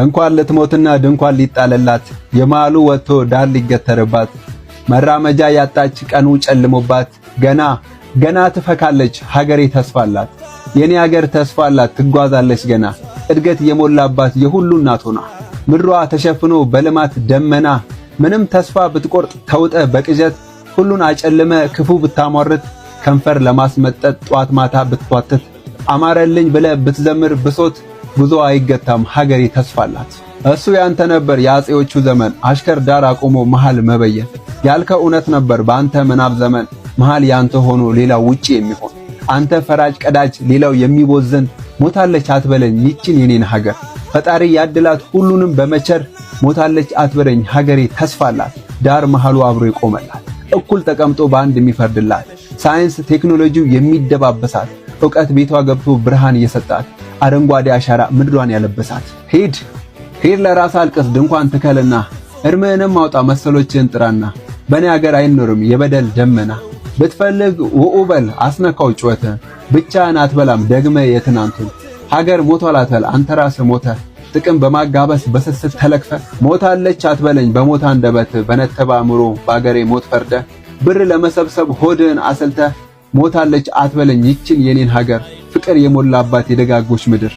እንኳን ልትሞትና ድንኳን ሊጣለላት የማሉ ወጥቶ ዳር ሊገተርባት መራመጃ ያጣች ቀኑ ጨልሞባት ገና ትፈካለች ሀገሬ ተስፋላት የኔ ሀገር ተስፋላት ትጓዛለች ገና እድገት የሞላባት የሁሉ እናት ሆና ምድሯ ተሸፍኖ በልማት ደመና ምንም ተስፋ ብትቆርጥ ተውጠ በቅጀት ሁሉን አጨልመ ክፉ ብታሟርት ከንፈር ለማስመጠጥ ጧት ማታ ብትቷትት አማረልኝ ብለ ብትዘምር ብሶት ጉዞ አይገታም ሀገሬ ተስፋላት። እሱ ያንተ ነበር የአጼዎቹ ዘመን አሽከር ዳር አቆሞ መሃል መበየን ያልከው እውነት ነበር በአንተ ምናብ ዘመን መሃል ያንተ ሆኖ ሌላው ውጪ የሚሆን አንተ ፈራጅ ቀዳጅ ሌላው የሚቦዘን ሞታለች አትበለኝ ይችን የኔን ሀገር ፈጣሪ ያድላት ሁሉንም በመቸር ሞታለች አትበለኝ ሀገሬ ተስፋላት ዳር መሃሉ አብሮ ይቆመላት እኩል ተቀምጦ በአንድ የሚፈርድላት ሳይንስ ቴክኖሎጂው የሚደባበሳት ዕውቀት ቤቷ ገብቶ ብርሃን እየሰጣት አረንጓዴ አሻራ ምድሯን ያለበሳት ሂድ ለራስ አልቀስ ድንኳን ትከልና እርምህንም አውጣ መሰሎችን ጥራና በኔ ሀገር አይኖርም የበደል ደመና ብትፈልግ ወኡበል አስነካው ጩኸተ ብቻህን አትበላም ደግመ የትናንቱን ሀገር ሞቷል አትበል አንተ ራስህ ሞተ ጥቅም በማጋበስ በስስት ተለክፈ ሞታለች አትበለኝ በሞት አንደበት በነተበ አእምሮ በአገሬ ሞት ፈርደ ብር ለመሰብሰብ ሆድህን አሰልተ ሞታለች አትበለኝ ይችን የኔን ሀገር ፍቅር የሞላባት የደጋጎች ምድር